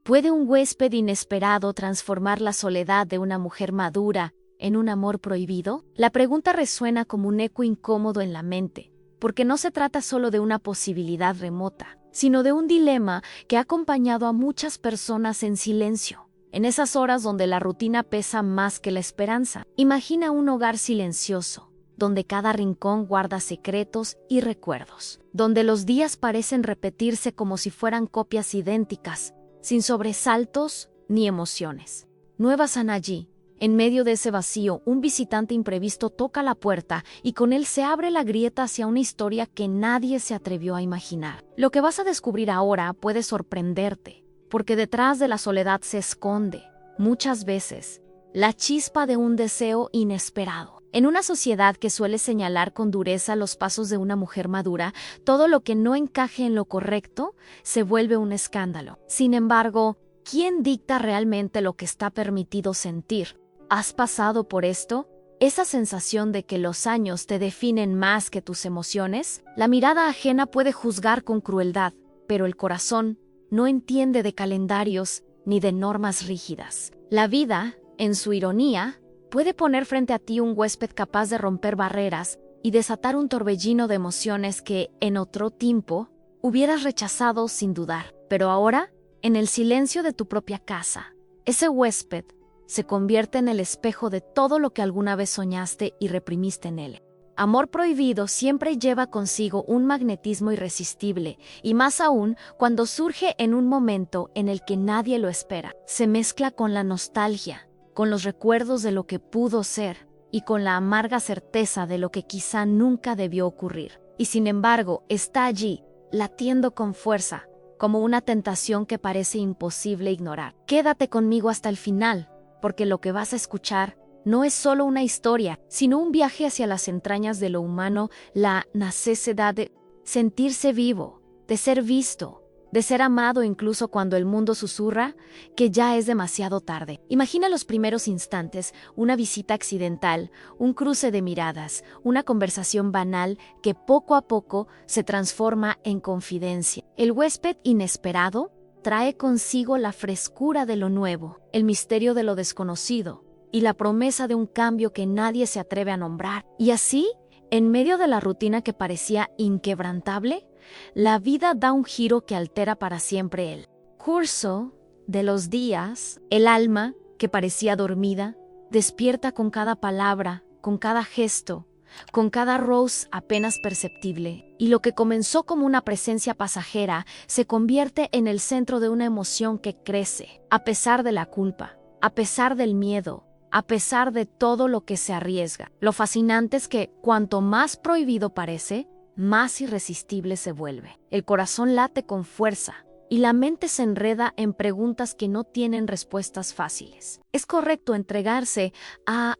¿Puede un huésped inesperado transformar la soledad de una mujer madura en un amor prohibido? La pregunta resuena como un eco incómodo en la mente, porque no se trata solo de una posibilidad remota, sino de un dilema que ha acompañado a muchas personas en silencio. En esas horas donde la rutina pesa más que la esperanza, imagina un hogar silencioso, donde cada rincón guarda secretos y recuerdos, donde los días parecen repetirse como si fueran copias idénticas, sin sobresaltos ni emociones. Nueva Sanayi. En medio de ese vacío, un visitante imprevisto toca la puerta y con él se abre la grieta hacia una historia que nadie se atrevió a imaginar. Lo que vas a descubrir ahora puede sorprenderte, porque detrás de la soledad se esconde, muchas veces, la chispa de un deseo inesperado. En una sociedad que suele señalar con dureza los pasos de una mujer madura, todo lo que no encaje en lo correcto se vuelve un escándalo. Sin embargo, ¿quién dicta realmente lo que está permitido sentir? ¿Has pasado por esto? ¿Esa sensación de que los años te definen más que tus emociones? La mirada ajena puede juzgar con crueldad, pero el corazón no entiende de calendarios ni de normas rígidas. La vida, en su ironía, puede poner frente a ti un huésped capaz de romper barreras y desatar un torbellino de emociones que, en otro tiempo, hubieras rechazado sin dudar. Pero ahora, en el silencio de tu propia casa, ese huésped se convierte en el espejo de todo lo que alguna vez soñaste y reprimiste en él. Amor prohibido siempre lleva consigo un magnetismo irresistible, y más aún cuando surge en un momento en el que nadie lo espera. Se mezcla con la nostalgia, con los recuerdos de lo que pudo ser y con la amarga certeza de lo que quizá nunca debió ocurrir. Y sin embargo, está allí, latiendo con fuerza, como una tentación que parece imposible ignorar. Quédate conmigo hasta el final, porque lo que vas a escuchar no es solo una historia, sino un viaje hacia las entrañas de lo humano, la necesidad de sentirse vivo, de ser visto, de ser amado incluso cuando el mundo susurra que ya es demasiado tarde. Imagina los primeros instantes, una visita accidental, un cruce de miradas, una conversación banal que poco a poco se transforma en confidencia. El huésped inesperado trae consigo la frescura de lo nuevo, el misterio de lo desconocido y la promesa de un cambio que nadie se atreve a nombrar. Y así, en medio de la rutina que parecía inquebrantable, la vida da un giro que altera para siempre el curso de los días. El alma, que parecía dormida, despierta con cada palabra, con cada gesto, con cada roce apenas perceptible, y lo que comenzó como una presencia pasajera se convierte en el centro de una emoción que crece, a pesar de la culpa, a pesar del miedo, a pesar de todo lo que se arriesga. Lo fascinante es que cuanto más prohibido parece, más irresistible se vuelve. El corazón late con fuerza y la mente se enreda en preguntas que no tienen respuestas fáciles. ¿Es correcto entregarse a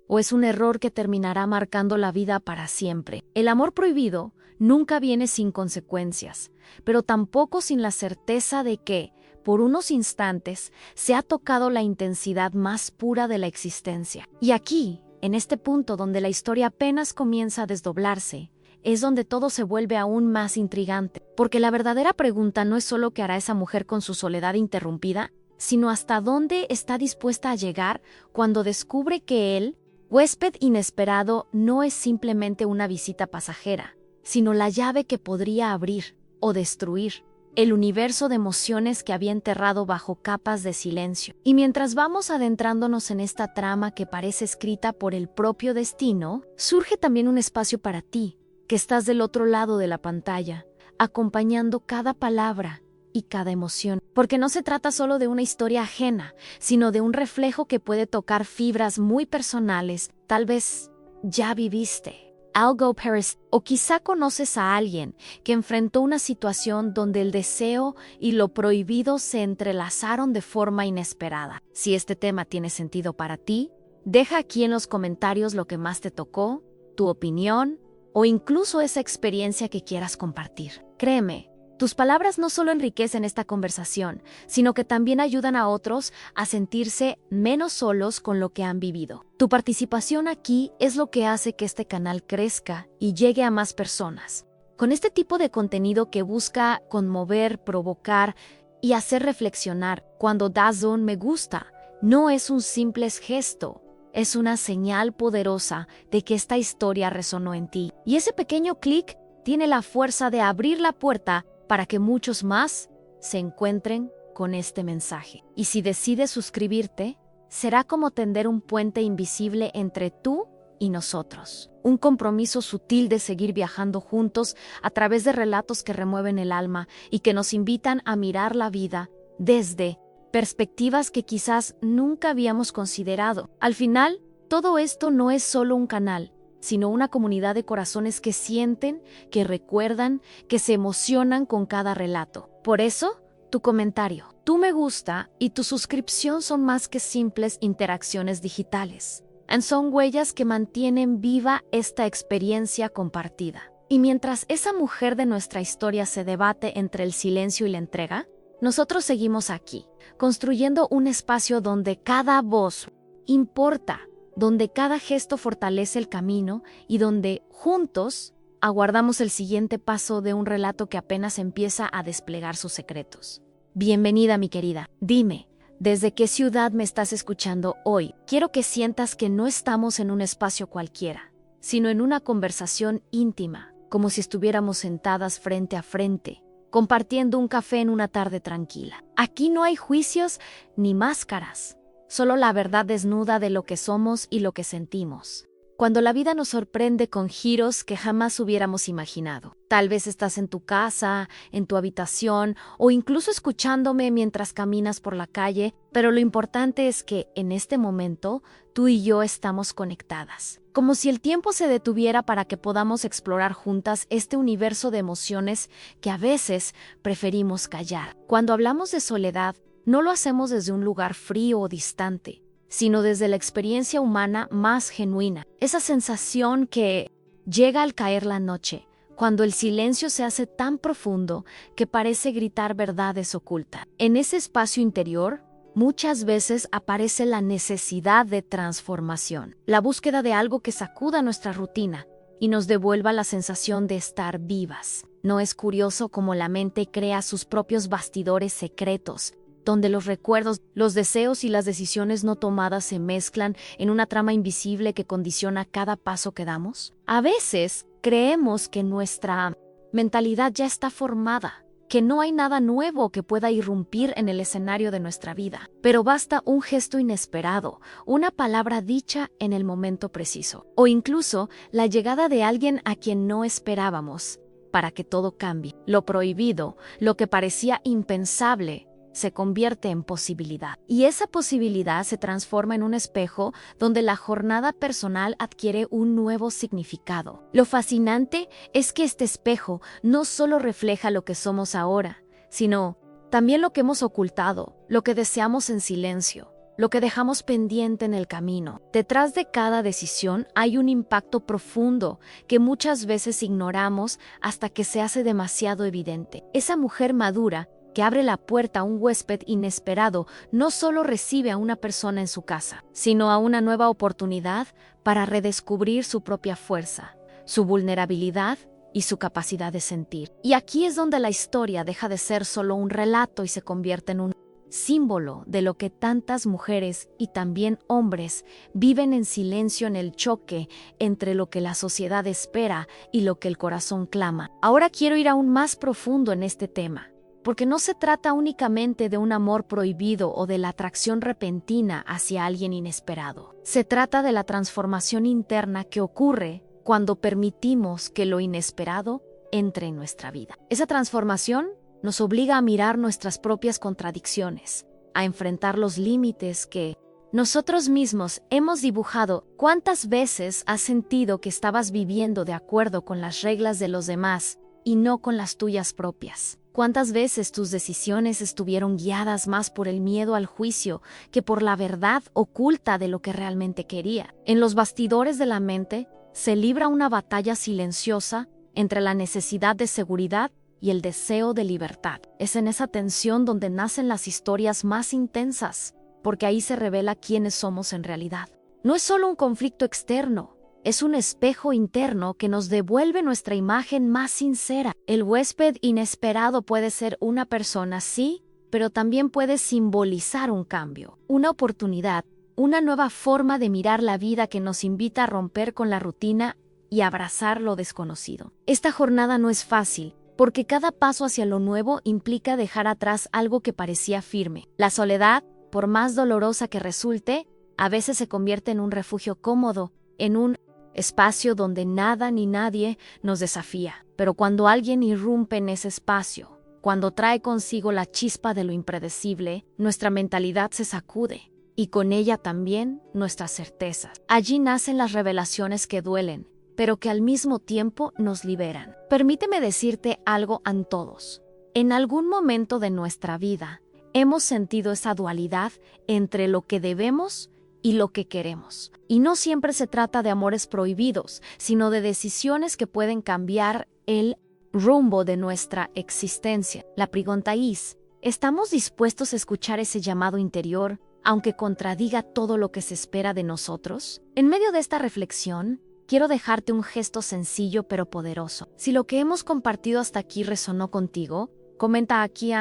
o es un error que terminará marcando la vida para siempre? El amor prohibido nunca viene sin consecuencias, pero tampoco sin la certeza de que, por unos instantes, se ha tocado la intensidad más pura de la existencia. Y aquí, en este punto donde la historia apenas comienza a desdoblarse, es donde todo se vuelve aún más intrigante, porque la verdadera pregunta no es solo qué hará esa mujer con su soledad interrumpida, sino hasta dónde está dispuesta a llegar cuando descubre que él, huésped inesperado, no es simplemente una visita pasajera, sino la llave que podría abrir o destruir el universo de emociones que había enterrado bajo capas de silencio. Y mientras vamos adentrándonos en esta trama que parece escrita por el propio destino, surge también un espacio para ti, que estás del otro lado de la pantalla, acompañando cada palabra y cada emoción. Porque no se trata solo de una historia ajena, sino de un reflejo que puede tocar fibras muy personales. Tal vez ya viviste algo Paris, o quizá conoces a alguien que enfrentó una situación donde el deseo y lo prohibido se entrelazaron de forma inesperada. Si este tema tiene sentido para ti, deja aquí en los comentarios lo que más te tocó, tu opinión, o incluso esa experiencia que quieras compartir. Créeme, tus palabras no solo enriquecen esta conversación, sino que también ayudan a otros a sentirse menos solos con lo que han vivido. Tu participación aquí es lo que hace que este canal crezca y llegue a más personas. Con este tipo de contenido que busca conmover, provocar y hacer reflexionar. Cuando das un me gusta, no es un simple gesto, es una señal poderosa de que esta historia resonó en ti. Y ese pequeño clic tiene la fuerza de abrir la puerta para que muchos más se encuentren con este mensaje. Y si decides suscribirte, será como tender un puente invisible entre tú y nosotros. Un compromiso sutil de seguir viajando juntos a través de relatos que remueven el alma y que nos invitan a mirar la vida desde perspectivas que quizás nunca habíamos considerado. Al final, todo esto no es solo un canal, sino una comunidad de corazones que sienten, que recuerdan, que se emocionan con cada relato. Por eso, tu comentario, tu me gusta y tu suscripción son más que simples interacciones digitales. Son huellas que mantienen viva esta experiencia compartida. Y mientras esa mujer de nuestra historia se debate entre el silencio y la entrega, nosotros seguimos aquí, construyendo un espacio donde cada voz importa, donde cada gesto fortalece el camino y donde, juntos, aguardamos el siguiente paso de un relato que apenas empieza a desplegar sus secretos. Bienvenida, mi querida. Dime, ¿desde qué ciudad me estás escuchando hoy? Quiero que sientas que no estamos en un espacio cualquiera, sino en una conversación íntima, como si estuviéramos sentadas frente a frente, compartiendo un café en una tarde tranquila. Aquí no hay juicios ni máscaras, solo la verdad desnuda de lo que somos y lo que sentimos. Cuando la vida nos sorprende con giros que jamás hubiéramos imaginado. Tal vez estás en tu casa, en tu habitación o incluso escuchándome mientras caminas por la calle, pero lo importante es que en este momento tú y yo estamos conectadas. Como si el tiempo se detuviera para que podamos explorar juntas este universo de emociones que a veces preferimos callar. Cuando hablamos de soledad, no lo hacemos desde un lugar frío o distante, sino desde la experiencia humana más genuina. Esa sensación que llega al caer la noche, cuando el silencio se hace tan profundo que parece gritar verdades ocultas. En ese espacio interior, muchas veces aparece la necesidad de transformación, la búsqueda de algo que sacuda nuestra rutina y nos devuelva la sensación de estar vivas. ¿No es curioso cómo la mente crea sus propios bastidores secretos, donde los recuerdos, los deseos y las decisiones no tomadas se mezclan en una trama invisible que condiciona cada paso que damos? A veces creemos que nuestra mentalidad ya está formada, que no hay nada nuevo que pueda irrumpir en el escenario de nuestra vida, pero basta un gesto inesperado, una palabra dicha en el momento preciso, o incluso la llegada de alguien a quien no esperábamos, para que todo cambie. Lo prohibido, lo que parecía impensable, se convierte en posibilidad. Y esa posibilidad se transforma en un espejo donde la jornada personal adquiere un nuevo significado. Lo fascinante es que este espejo no solo refleja lo que somos ahora, sino también lo que hemos ocultado, lo que deseamos en silencio, lo que dejamos pendiente en el camino. Detrás de cada decisión hay un impacto profundo que muchas veces ignoramos hasta que se hace demasiado evidente. Esa mujer madura que abre la puerta a un huésped inesperado, no solo recibe a una persona en su casa, sino a una nueva oportunidad para redescubrir su propia fuerza, su vulnerabilidad y su capacidad de sentir. Y aquí es donde la historia deja de ser solo un relato y se convierte en un símbolo de lo que tantas mujeres y también hombres viven en silencio en el choque entre lo que la sociedad espera y lo que el corazón clama. Ahora quiero ir aún más profundo en este tema, porque no se trata únicamente de un amor prohibido o de la atracción repentina hacia alguien inesperado. Se trata de la transformación interna que ocurre cuando permitimos que lo inesperado entre en nuestra vida. Esa transformación nos obliga a mirar nuestras propias contradicciones, a enfrentar los límites que nosotros mismos hemos dibujado. ¿Cuántas veces has sentido que estabas viviendo de acuerdo con las reglas de los demás y no con las tuyas propias? ¿Cuántas veces tus decisiones estuvieron guiadas más por el miedo al juicio que por la verdad oculta de lo que realmente quería? En los bastidores de la mente se libra una batalla silenciosa entre la necesidad de seguridad y el deseo de libertad. Es en esa tensión donde nacen las historias más intensas, porque ahí se revela quiénes somos en realidad. No es solo un conflicto externo, es un espejo interno que nos devuelve nuestra imagen más sincera. El huésped inesperado puede ser una persona, sí, pero también puede simbolizar un cambio, una oportunidad, una nueva forma de mirar la vida que nos invita a romper con la rutina y abrazar lo desconocido. Esta jornada no es fácil, porque cada paso hacia lo nuevo implica dejar atrás algo que parecía firme. La soledad, por más dolorosa que resulte, a veces se convierte en un refugio cómodo, en un espacio donde nada ni nadie nos desafía. Pero cuando alguien irrumpe en ese espacio, cuando trae consigo la chispa de lo impredecible, nuestra mentalidad se sacude, y con ella también nuestras certezas. Allí nacen las revelaciones que duelen, pero que al mismo tiempo nos liberan. Permíteme decirte algo a todos. En algún momento de nuestra vida, hemos sentido esa dualidad entre lo que debemos y lo que queremos. Y no siempre se trata de amores prohibidos, sino de decisiones que pueden cambiar el rumbo de nuestra existencia. La pregunta es, ¿estamos dispuestos a escuchar ese llamado interior, aunque contradiga todo lo que se espera de nosotros? En medio de esta reflexión, quiero dejarte un gesto sencillo pero poderoso. Si lo que hemos compartido hasta aquí resonó contigo, comenta aquí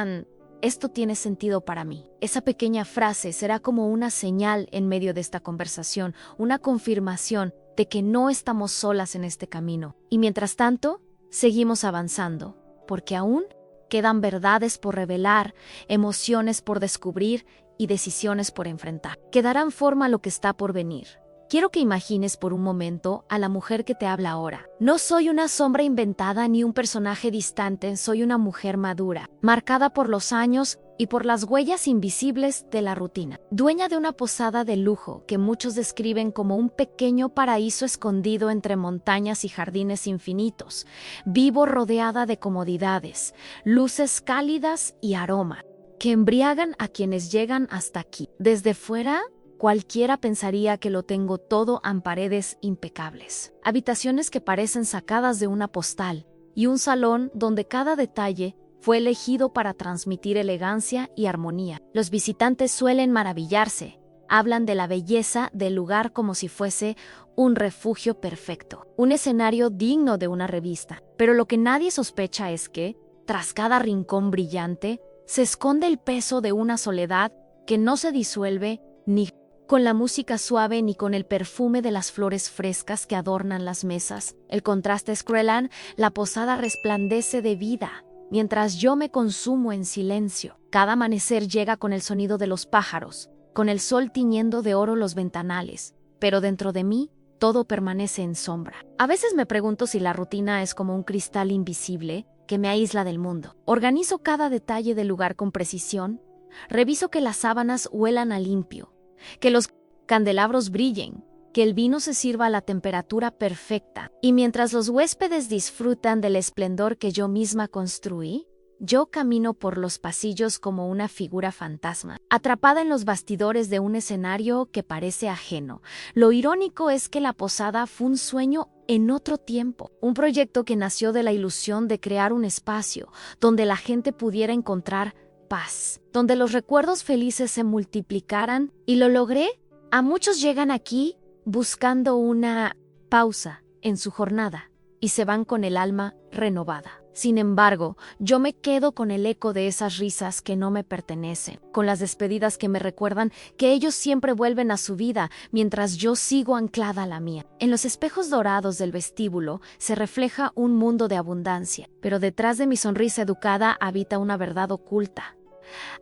esto tiene sentido para mí. Esa pequeña frase será como una señal en medio de esta conversación, una confirmación de que no estamos solas en este camino. Y mientras tanto, seguimos avanzando, porque aún quedan verdades por revelar, emociones por descubrir y decisiones por enfrentar, que darán forma a lo que está por venir. Quiero que imagines por un momento a la mujer que te habla ahora. No soy una sombra inventada ni un personaje distante, soy una mujer madura, marcada por los años y por las huellas invisibles de la rutina. Dueña de una posada de lujo que muchos describen como un pequeño paraíso escondido entre montañas y jardines infinitos. Vivo rodeada de comodidades, luces cálidas y aroma, que embriagan a quienes llegan hasta aquí. Desde fuera, cualquiera pensaría que lo tengo todo en paredes impecables, habitaciones que parecen sacadas de una postal y un salón donde cada detalle fue elegido para transmitir elegancia y armonía. Los visitantes suelen maravillarse, hablan de la belleza del lugar como si fuese un refugio perfecto, un escenario digno de una revista. Pero lo que nadie sospecha es que, tras cada rincón brillante, se esconde el peso de una soledad que no se disuelve ni con la música suave ni con el perfume de las flores frescas que adornan las mesas. El contraste es cruel, la posada resplandece de vida, mientras yo me consumo en silencio. Cada amanecer llega con el sonido de los pájaros, con el sol tiñendo de oro los ventanales, pero dentro de mí todo permanece en sombra. A veces me pregunto si la rutina es como un cristal invisible que me aísla del mundo. Organizo cada detalle del lugar con precisión, reviso que las sábanas huelan a limpio, que los candelabros brillen, que el vino se sirva a la temperatura perfecta. Y mientras los huéspedes disfrutan del esplendor que yo misma construí, yo camino por los pasillos como una figura fantasma, atrapada en los bastidores de un escenario que parece ajeno. Lo irónico es que la posada fue un sueño en otro tiempo, un proyecto que nació de la ilusión de crear un espacio donde la gente pudiera encontrar paz, donde los recuerdos felices se multiplicaran, y lo logré. A muchos llegan aquí buscando una pausa en su jornada y se van con el alma renovada. Sin embargo, yo me quedo con el eco de esas risas que no me pertenecen, con las despedidas que me recuerdan que ellos siempre vuelven a su vida mientras yo sigo anclada a la mía. En los espejos dorados del vestíbulo se refleja un mundo de abundancia, pero detrás de mi sonrisa educada habita una verdad oculta.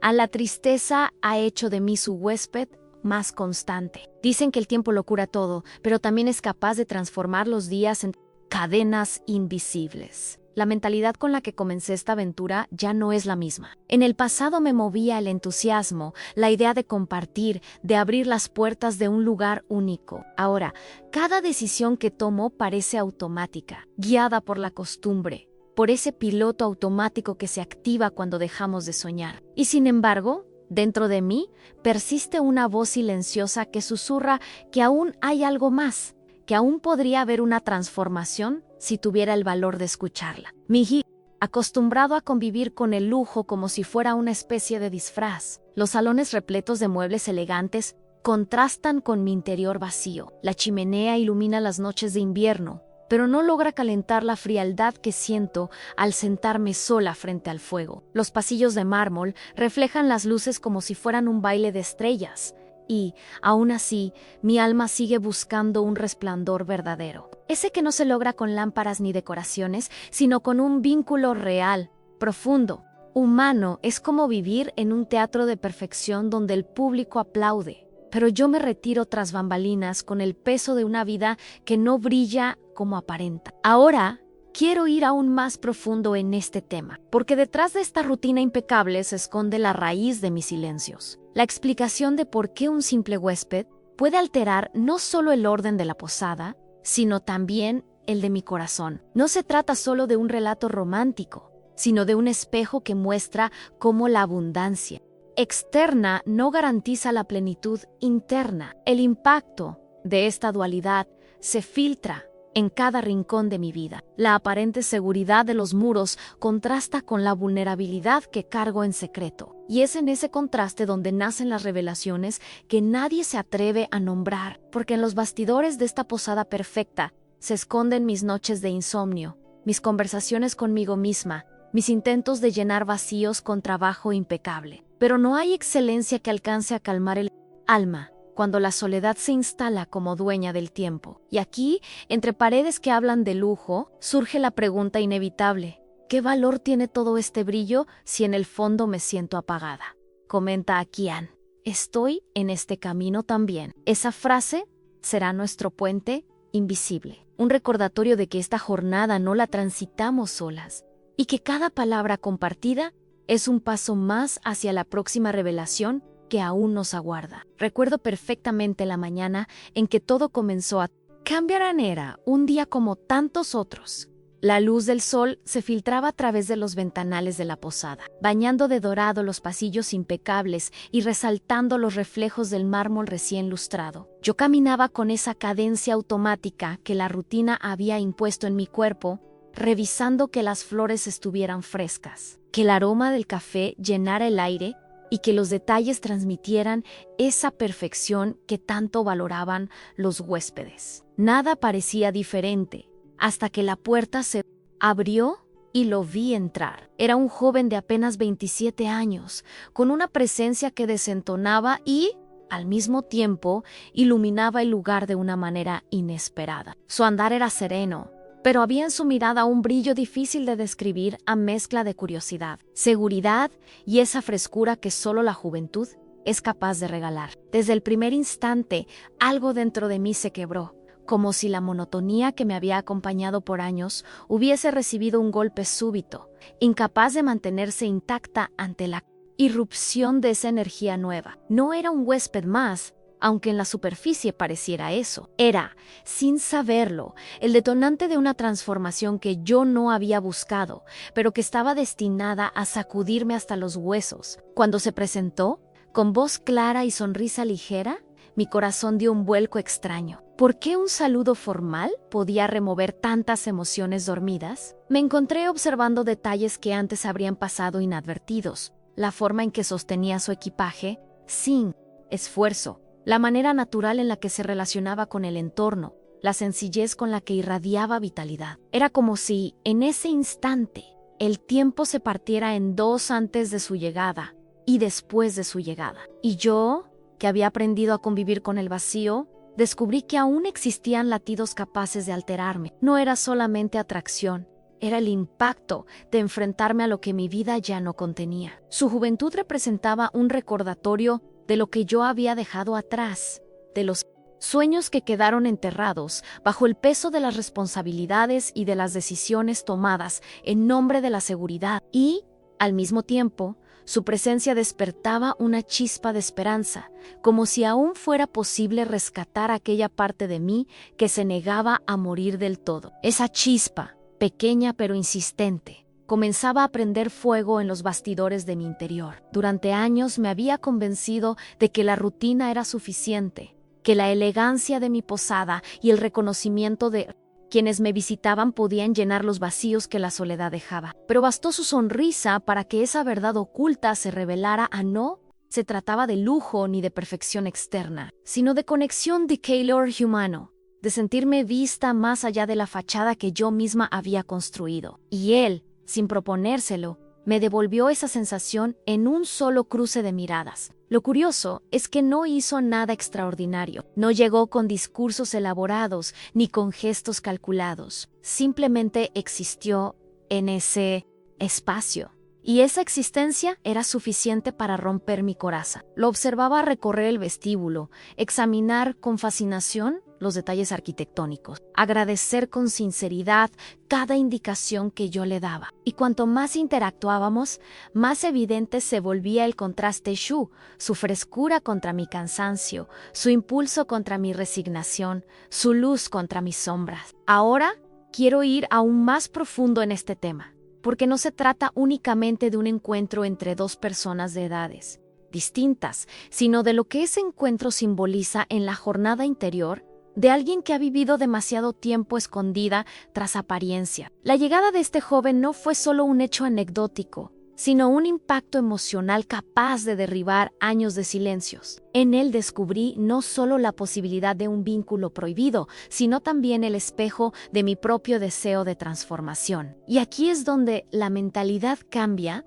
A la tristeza ha hecho de mí su huésped más constante. Dicen que el tiempo lo cura todo, pero también es capaz de transformar los días en cadenas invisibles. La mentalidad con la que comencé esta aventura ya no es la misma. En el pasado me movía el entusiasmo, la idea de compartir, de abrir las puertas de un lugar único. Ahora, cada decisión que tomo parece automática, guiada por la costumbre, por ese piloto automático que se activa cuando dejamos de soñar. Y sin embargo, dentro de mí persiste una voz silenciosa que susurra que aún hay algo más, que aún podría haber una transformación si tuviera el valor de escucharla. Mi hijo, acostumbrado a convivir con el lujo como si fuera una especie de disfraz, los salones repletos de muebles elegantes contrastan con mi interior vacío. La chimenea ilumina las noches de invierno, pero no logra calentar la frialdad que siento al sentarme sola frente al fuego. Los pasillos de mármol reflejan las luces como si fueran un baile de estrellas, y, aún así, mi alma sigue buscando un resplandor verdadero. Ese que no se logra con lámparas ni decoraciones, sino con un vínculo real, profundo, humano. Es como vivir en un teatro de perfección donde el público aplaude. Pero yo me retiro tras bambalinas con el peso de una vida que no brilla como aparenta. Ahora quiero ir aún más profundo en este tema, porque detrás de esta rutina impecable se esconde la raíz de mis silencios. La explicación de por qué un simple huésped puede alterar no solo el orden de la posada, sino también el de mi corazón. No se trata solo de un relato romántico, sino de un espejo que muestra cómo la abundancia externa no garantiza la plenitud interna. El impacto de esta dualidad se filtra en cada rincón de mi vida. La aparente seguridad de los muros contrasta con la vulnerabilidad que cargo en secreto. Y es en ese contraste donde nacen las revelaciones que nadie se atreve a nombrar, porque en los bastidores de esta posada perfecta se esconden mis noches de insomnio, mis conversaciones conmigo misma, mis intentos de llenar vacíos con trabajo impecable. Pero no hay excelencia que alcance a calmar el alma cuando la soledad se instala como dueña del tiempo. Y aquí, entre paredes que hablan de lujo, surge la pregunta inevitable: ¿qué valor tiene todo este brillo si en el fondo me siento apagada? Comenta Akian. Estoy en este camino también. Esa frase será nuestro puente invisible, un recordatorio de que esta jornada no la transitamos solas y que cada palabra compartida es un paso más hacia la próxima revelación que aún nos aguarda. Recuerdo perfectamente la mañana en que todo comenzó a cambiar. Era un día como tantos otros. La luz del sol se filtraba a través de los ventanales de la posada, bañando de dorado los pasillos impecables y resaltando los reflejos del mármol recién lustrado. Yo caminaba con esa cadencia automática que la rutina había impuesto en mi cuerpo, revisando que las flores estuvieran frescas, que el aroma del café llenara el aire y que los detalles transmitieran esa perfección que tanto valoraban los huéspedes. Nada parecía diferente, hasta que la puerta se abrió y lo vi entrar. Era un joven de apenas 27 años, con una presencia que desentonaba y, al mismo tiempo, iluminaba el lugar de una manera inesperada. Su andar era sereno, pero había en su mirada un brillo difícil de describir, a mezcla de curiosidad, seguridad y esa frescura que solo la juventud es capaz de regalar. Desde el primer instante, algo dentro de mí se quebró, como si la monotonía que me había acompañado por años hubiese recibido un golpe súbito, incapaz de mantenerse intacta ante la irrupción de esa energía nueva. No era un huésped más, aunque en la superficie pareciera eso. Era, sin saberlo, el detonante de una transformación que yo no había buscado, pero que estaba destinada a sacudirme hasta los huesos. Cuando se presentó, con voz clara y sonrisa ligera, mi corazón dio un vuelco extraño. ¿Por qué un saludo formal podía remover tantas emociones dormidas? Me encontré observando detalles que antes habrían pasado inadvertidos. La forma en que sostenía su equipaje, sin esfuerzo. La manera natural en la que se relacionaba con el entorno, la sencillez con la que irradiaba vitalidad. Era como si, en ese instante, el tiempo se partiera en dos antes de su llegada y después de su llegada. Y yo, que había aprendido a convivir con el vacío, descubrí que aún existían latidos capaces de alterarme. No era solamente atracción, era el impacto de enfrentarme a lo que mi vida ya no contenía. Su juventud representaba un recordatorio de lo que yo había dejado atrás, de los sueños que quedaron enterrados bajo el peso de las responsabilidades y de las decisiones tomadas en nombre de la seguridad. Y, al mismo tiempo, su presencia despertaba una chispa de esperanza, como si aún fuera posible rescatar aquella parte de mí que se negaba a morir del todo. Esa chispa, pequeña pero insistente, comenzaba a prender fuego en los bastidores de mi interior. Durante años me había convencido de que la rutina era suficiente, que la elegancia de mi posada y el reconocimiento de quienes me visitaban podían llenar los vacíos que la soledad dejaba. Pero bastó su sonrisa para que esa verdad oculta se revelara. No se trataba de lujo ni de perfección externa, sino de conexión de calor humano, de sentirme vista más allá de la fachada que yo misma había construido. Y él, sin proponérselo, me devolvió esa sensación en un solo cruce de miradas. Lo curioso es que no hizo nada extraordinario. No llegó con discursos elaborados ni con gestos calculados. Simplemente existió en ese espacio. Y esa existencia era suficiente para romper mi coraza. Lo observaba recorrer el vestíbulo, examinar con fascinación los detalles arquitectónicos, agradecer con sinceridad cada indicación que yo le daba. Y cuanto más interactuábamos, más evidente se volvía el contraste Shu, su frescura contra mi cansancio, su impulso contra mi resignación, su luz contra mis sombras. Ahora quiero ir aún más profundo en este tema, porque no se trata únicamente de un encuentro entre dos personas de edades distintas, sino de lo que ese encuentro simboliza en la jornada interior de alguien que ha vivido demasiado tiempo escondida tras apariencia. La llegada de este joven no fue solo un hecho anecdótico, sino un impacto emocional capaz de derribar años de silencios. En él descubrí no solo la posibilidad de un vínculo prohibido, sino también el espejo de mi propio deseo de transformación. Y aquí es donde la mentalidad cambia.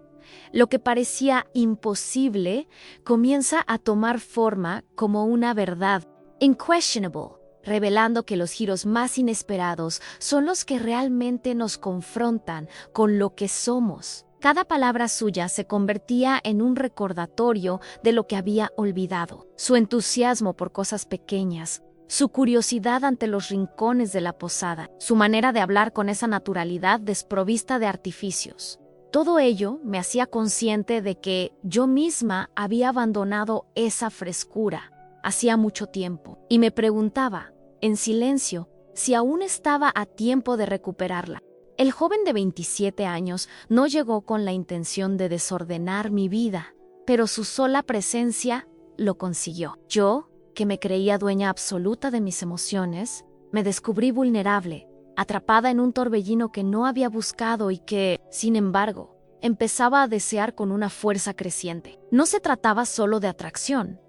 Lo que parecía imposible comienza a tomar forma como una verdad unquestionable, revelando que los giros más inesperados son los que realmente nos confrontan con lo que somos. Cada palabra suya se convertía en un recordatorio de lo que había olvidado. Su entusiasmo por cosas pequeñas, su curiosidad ante los rincones de la posada, su manera de hablar con esa naturalidad desprovista de artificios. Todo ello me hacía consciente de que yo misma había abandonado esa frescura hacía mucho tiempo, y me preguntaba, en silencio, si aún estaba a tiempo de recuperarla. El joven de 27 años no llegó con la intención de desordenar mi vida, pero su sola presencia lo consiguió. Yo, que me creía dueña absoluta de mis emociones, me descubrí vulnerable, atrapada en un torbellino que no había buscado y que, sin embargo, empezaba a desear con una fuerza creciente. No se trataba solo de atracción,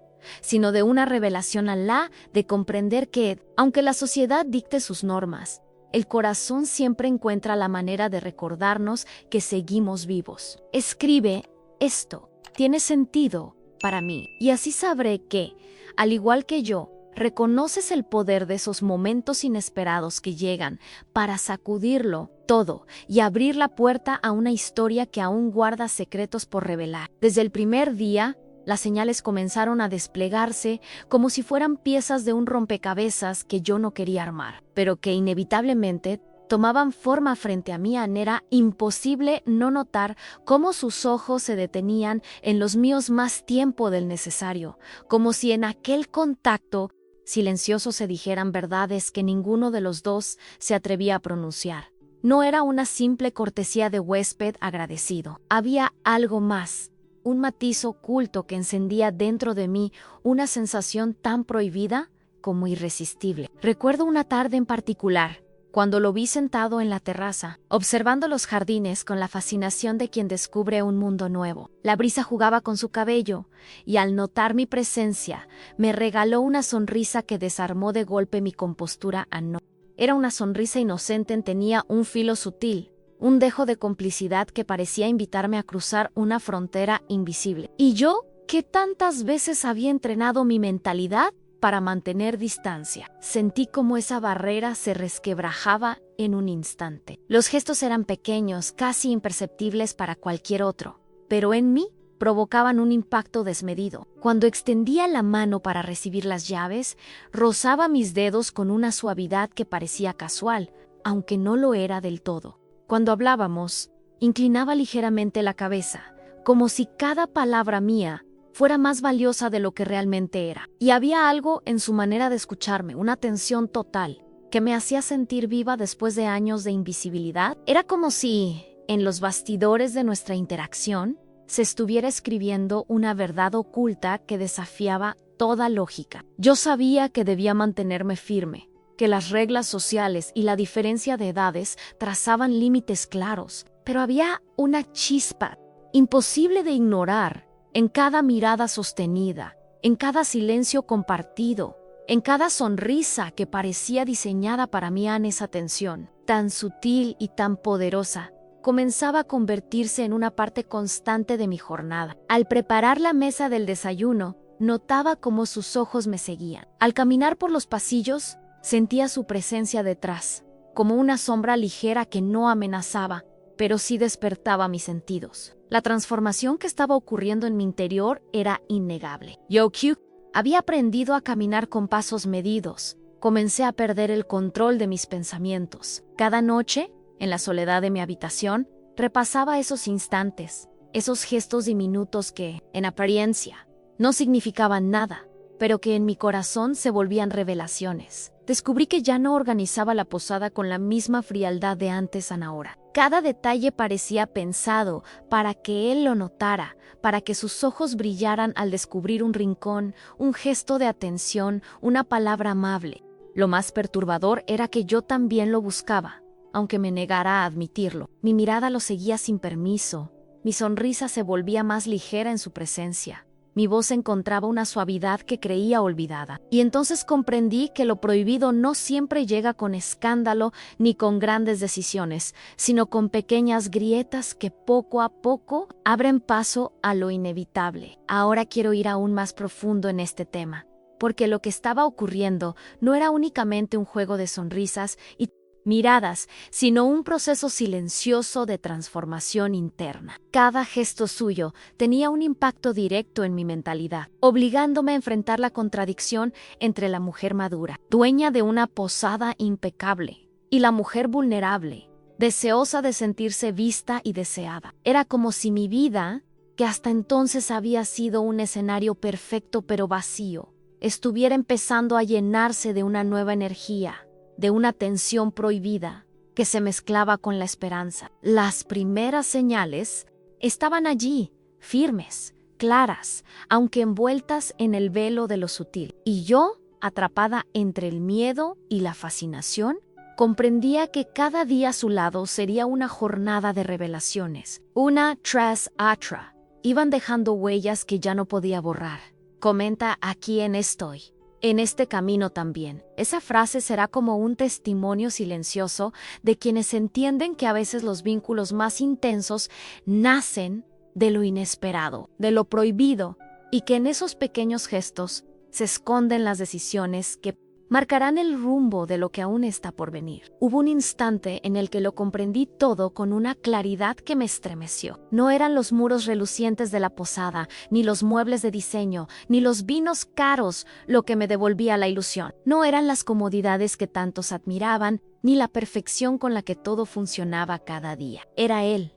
sino de una revelación Alá de comprender que, aunque la sociedad dicte sus normas, el corazón siempre encuentra la manera de recordarnos que seguimos vivos. Escribe, esto tiene sentido para mí, y así sabré que, al igual que yo, reconoces el poder de esos momentos inesperados que llegan para sacudirlo todo y abrir la puerta a una historia que aún guarda secretos por revelar. Desde el primer día, las señales comenzaron a desplegarse como si fueran piezas de un rompecabezas que yo no quería armar, pero que inevitablemente tomaban forma frente a mí. Era imposible no notar cómo sus ojos se detenían en los míos más tiempo del necesario, como si en aquel contacto silencioso se dijeran verdades que ninguno de los dos se atrevía a pronunciar. No era una simple cortesía de huésped agradecido. Había algo más. Un matiz oculto que encendía dentro de mí una sensación tan prohibida como irresistible. Recuerdo una tarde en particular, cuando lo vi sentado en la terraza, observando los jardines con la fascinación de quien descubre un mundo nuevo. La brisa jugaba con su cabello, y al notar mi presencia, me regaló una sonrisa que desarmó de golpe mi compostura anónima. Era una sonrisa inocente, tenía un filo sutil, un dejo de complicidad que parecía invitarme a cruzar una frontera invisible. ¿Y yo, que tantas veces había entrenado mi mentalidad para mantener distancia? Sentí como esa barrera se resquebrajaba en un instante. Los gestos eran pequeños, casi imperceptibles para cualquier otro, pero en mí provocaban un impacto desmedido. Cuando extendía la mano para recibir las llaves, rozaba mis dedos con una suavidad que parecía casual, aunque no lo era del todo. Cuando hablábamos, inclinaba ligeramente la cabeza, como si cada palabra mía fuera más valiosa de lo que realmente era. Y había algo en su manera de escucharme, una atención total, que me hacía sentir viva después de años de invisibilidad. Era como si, en los bastidores de nuestra interacción, se estuviera escribiendo una verdad oculta que desafiaba toda lógica. Yo sabía que debía mantenerme firme, que las reglas sociales y la diferencia de edades trazaban límites claros, pero había una chispa imposible de ignorar en cada mirada sostenida, en cada silencio compartido, En cada sonrisa que parecía diseñada para mí, esa tensión, tan sutil y tan poderosa, comenzaba a convertirse en una parte constante de mi jornada. Al preparar la mesa del desayuno, notaba cómo sus ojos me seguían. Al caminar por los pasillos, sentía su presencia detrás, como una sombra ligera que no amenazaba, pero sí despertaba mis sentidos. La transformación que estaba ocurriendo en mi interior era innegable. Yo-Kyu había aprendido a caminar con pasos medidos. Comencé a perder el control de mis pensamientos. Cada noche, en la soledad de mi habitación, repasaba esos instantes, esos gestos diminutos que, en apariencia, no significaban nada, pero que en mi corazón se volvían revelaciones. Descubrí que ya no organizaba la posada con la misma frialdad de antes ahora. Cada detalle parecía pensado para que él lo notara, para que sus ojos brillaran al descubrir un rincón, un gesto de atención, una palabra amable. Lo más perturbador era que yo también lo buscaba, aunque me negara a admitirlo. Mi mirada lo seguía sin permiso, mi sonrisa se volvía más ligera en su presencia. Mi voz encontraba una suavidad que creía olvidada. Y entonces comprendí que lo prohibido no siempre llega con escándalo ni con grandes decisiones, sino con pequeñas grietas que poco a poco abren paso a lo inevitable. Ahora quiero ir aún más profundo en este tema, porque lo que estaba ocurriendo no era únicamente un juego de sonrisas y miradas, sino un proceso silencioso de transformación interna. Cada gesto suyo tenía un impacto directo en mi mentalidad, obligándome a enfrentar la contradicción entre la mujer madura, dueña de una posada impecable, y la mujer vulnerable, deseosa de sentirse vista y deseada. Era como si mi vida, que hasta entonces había sido un escenario perfecto pero vacío, estuviera empezando a llenarse de una nueva energía, de una tensión prohibida que se mezclaba con la esperanza. Las primeras señales estaban allí, firmes, claras, aunque envueltas en el velo de lo sutil. Y yo, atrapada entre el miedo y la fascinación, comprendía que cada día a su lado sería una jornada de revelaciones, una tras otra. Iban dejando huellas que ya no podía borrar. Comenta a quién estoy. En este camino también. Esa frase será como un testimonio silencioso de quienes entienden que a veces los vínculos más intensos nacen de lo inesperado, de lo prohibido, y que en esos pequeños gestos se esconden las decisiones que marcarán el rumbo de lo que aún está por venir. Hubo un instante en el que lo comprendí todo con una claridad que me estremeció. No eran los muros relucientes de la posada, ni los muebles de diseño, ni los vinos caros lo que me devolvía la ilusión. No eran las comodidades que tantos admiraban, ni la perfección con la que todo funcionaba cada día. Era él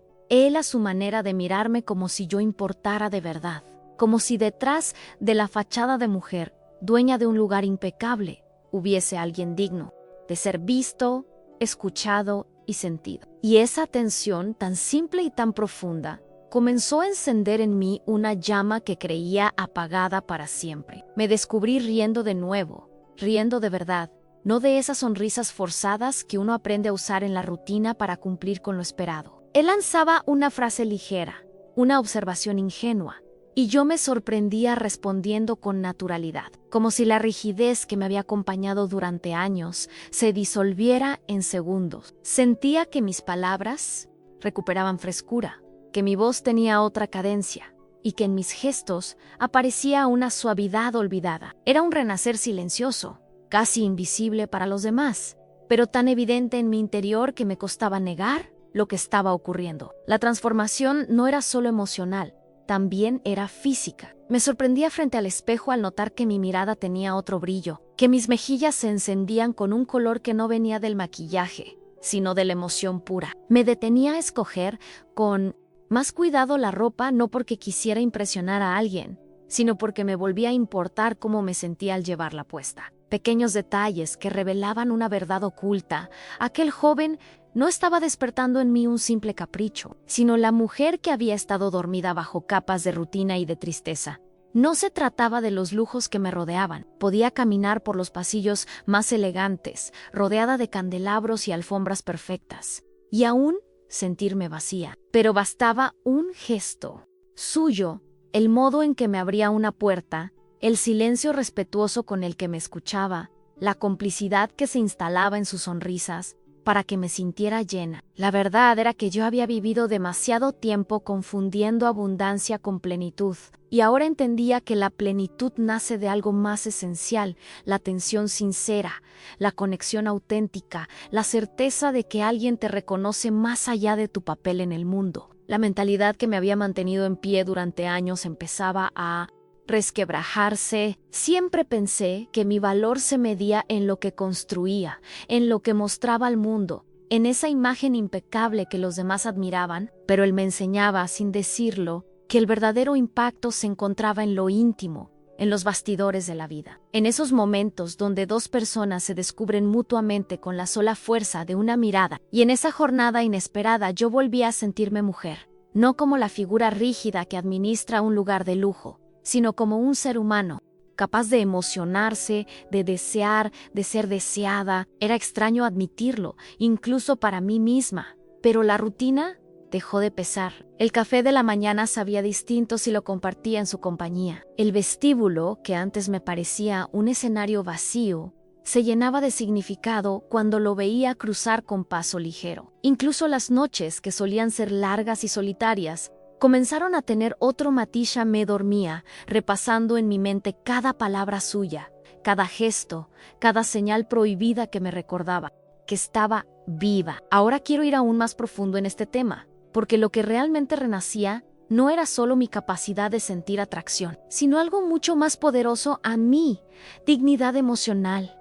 a su manera de mirarme como si yo importara de verdad, como si detrás de la fachada de mujer, dueña de un lugar impecable, hubiese alguien digno de ser visto, escuchado y sentido. Y esa atención tan simple y tan profunda comenzó a encender en mí una llama que creía apagada para siempre. Me descubrí riendo de nuevo, riendo de verdad, no de esas sonrisas forzadas que uno aprende a usar en la rutina para cumplir con lo esperado. Él lanzaba una frase ligera, una observación ingenua, y yo me sorprendía respondiendo con naturalidad, como si la rigidez que me había acompañado durante años se disolviera en segundos. Sentía que mis palabras recuperaban frescura, que mi voz tenía otra cadencia, y que en mis gestos aparecía una suavidad olvidada. Era un renacer silencioso, casi invisible para los demás, pero tan evidente en mi interior que me costaba negar lo que estaba ocurriendo. La transformación no era solo emocional, también era física. Me sorprendía frente al espejo al notar que mi mirada tenía otro brillo, que mis mejillas se encendían con un color que no venía del maquillaje, sino de la emoción pura. Me detenía a escoger con más cuidado la ropa, no porque quisiera impresionar a alguien, sino porque me volvía a importar cómo me sentía al llevarla puesta. Pequeños detalles que revelaban una verdad oculta. Aquel joven no estaba despertando en mí un simple capricho, sino la mujer que había estado dormida bajo capas de rutina y de tristeza. No se trataba de los lujos que me rodeaban. Podía caminar por los pasillos más elegantes, rodeada de candelabros y alfombras perfectas, y aún sentirme vacía. Pero bastaba un gesto suyo, el modo en que me abría una puerta, el silencio respetuoso con el que me escuchaba, la complicidad que se instalaba en sus sonrisas, para que me sintiera llena. La verdad era que yo había vivido demasiado tiempo confundiendo abundancia con plenitud, y ahora entendía que la plenitud nace de algo más esencial, la atención sincera, la conexión auténtica, la certeza de que alguien te reconoce más allá de tu papel en el mundo. La mentalidad que me había mantenido en pie durante años empezaba a resquebrajarse. Siempre pensé que mi valor se medía en lo que construía, en lo que mostraba al mundo, en esa imagen impecable que los demás admiraban, pero él me enseñaba, sin decirlo, que el verdadero impacto se encontraba en lo íntimo, en los bastidores de la vida. En esos momentos donde dos personas se descubren mutuamente con la sola fuerza de una mirada, y en esa jornada inesperada yo volví a sentirme mujer, no como la figura rígida que administra un lugar de lujo, sino como un ser humano, capaz de emocionarse, de desear, de ser deseada. Era extraño admitirlo, incluso para mí misma, pero la rutina dejó de pesar. El café de la mañana sabía distinto si lo compartía en su compañía. El vestíbulo, que antes me parecía un escenario vacío, se llenaba de significado cuando lo veía cruzar con paso ligero. Incluso las noches, que solían ser largas y solitarias, comenzaron a tener otro matiz. Me dormía, repasando en mi mente cada palabra suya, cada gesto, cada señal prohibida que me recordaba que estaba viva. Ahora quiero ir aún más profundo en este tema, porque lo que realmente renacía no era solo mi capacidad de sentir atracción, sino algo mucho más poderoso a mí: dignidad emocional,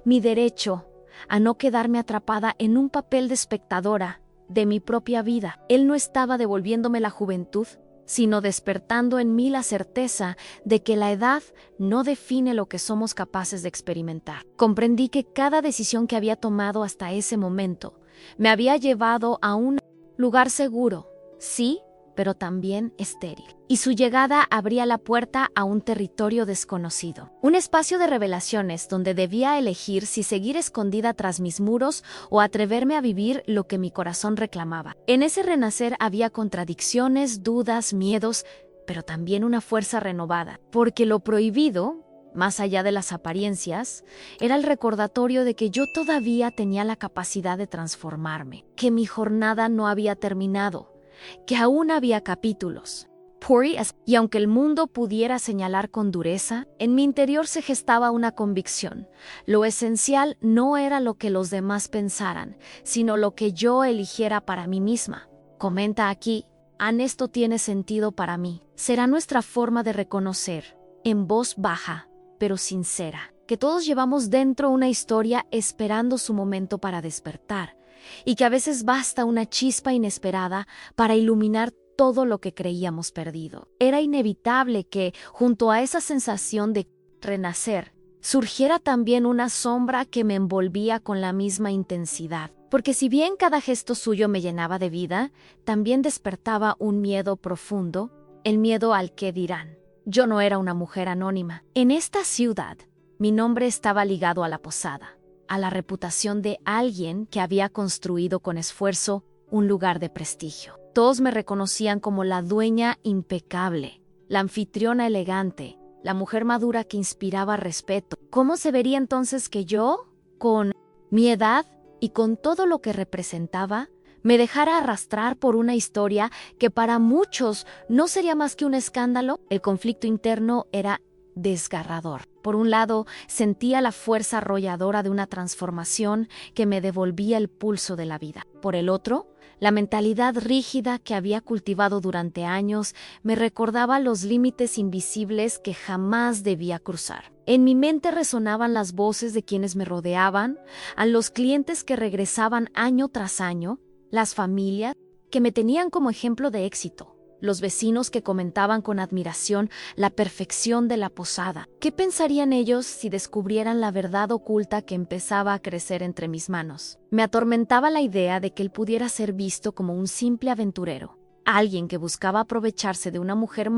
mi derecho a no quedarme atrapada en un papel de espectadora de mi propia vida. Él no estaba devolviéndome la juventud, sino despertando en mí la certeza de que la edad no define lo que somos capaces de experimentar. Comprendí que cada decisión que había tomado hasta ese momento me había llevado a un lugar seguro, sí, pero también estéril. Y su llegada abría la puerta a un territorio desconocido. Un espacio de revelaciones donde debía elegir si seguir escondida tras mis muros o atreverme a vivir lo que mi corazón reclamaba. En ese renacer había contradicciones, dudas, miedos, pero también una fuerza renovada. Porque lo prohibido, más allá de las apariencias, era el recordatorio de que yo todavía tenía la capacidad de transformarme, que mi jornada no había terminado, que aún había capítulos. Y aunque el mundo pudiera señalar con dureza, en mi interior se gestaba una convicción. Lo esencial no era lo que los demás pensaran, sino lo que yo eligiera para mí misma. Comenta aquí: esto tiene sentido para mí. Será nuestra forma de reconocer, en voz baja, pero sincera, que todos llevamos dentro una historia esperando su momento para despertar, y que a veces basta una chispa inesperada para iluminar todo lo que creíamos perdido. Era inevitable que, junto a esa sensación de renacer, surgiera también una sombra que me envolvía con la misma intensidad. Porque si bien cada gesto suyo me llenaba de vida, también despertaba un miedo profundo, el miedo al qué dirán. Yo no era una mujer anónima. En esta ciudad, mi nombre estaba ligado a la posada, a la reputación de alguien que había construido con esfuerzo un lugar de prestigio. Todos me reconocían como la dueña impecable, la anfitriona elegante, la mujer madura que inspiraba respeto. ¿Cómo se vería entonces que yo, con mi edad y con todo lo que representaba, me dejara arrastrar por una historia que para muchos no sería más que un escándalo? El conflicto interno era desgarrador. Por un lado, sentía la fuerza arrolladora de una transformación que me devolvía el pulso de la vida. Por el otro, la mentalidad rígida que había cultivado durante años me recordaba los límites invisibles que jamás debía cruzar. En mi mente resonaban las voces de quienes me rodeaban, a los clientes que regresaban año tras año, las familias que me tenían como ejemplo de éxito, los vecinos que comentaban con admiración la perfección de la posada. ¿Qué pensarían ellos si descubrieran la verdad oculta que empezaba a crecer entre mis manos? Me atormentaba la idea de que él pudiera ser visto como un simple aventurero, alguien que buscaba aprovecharse de una mujer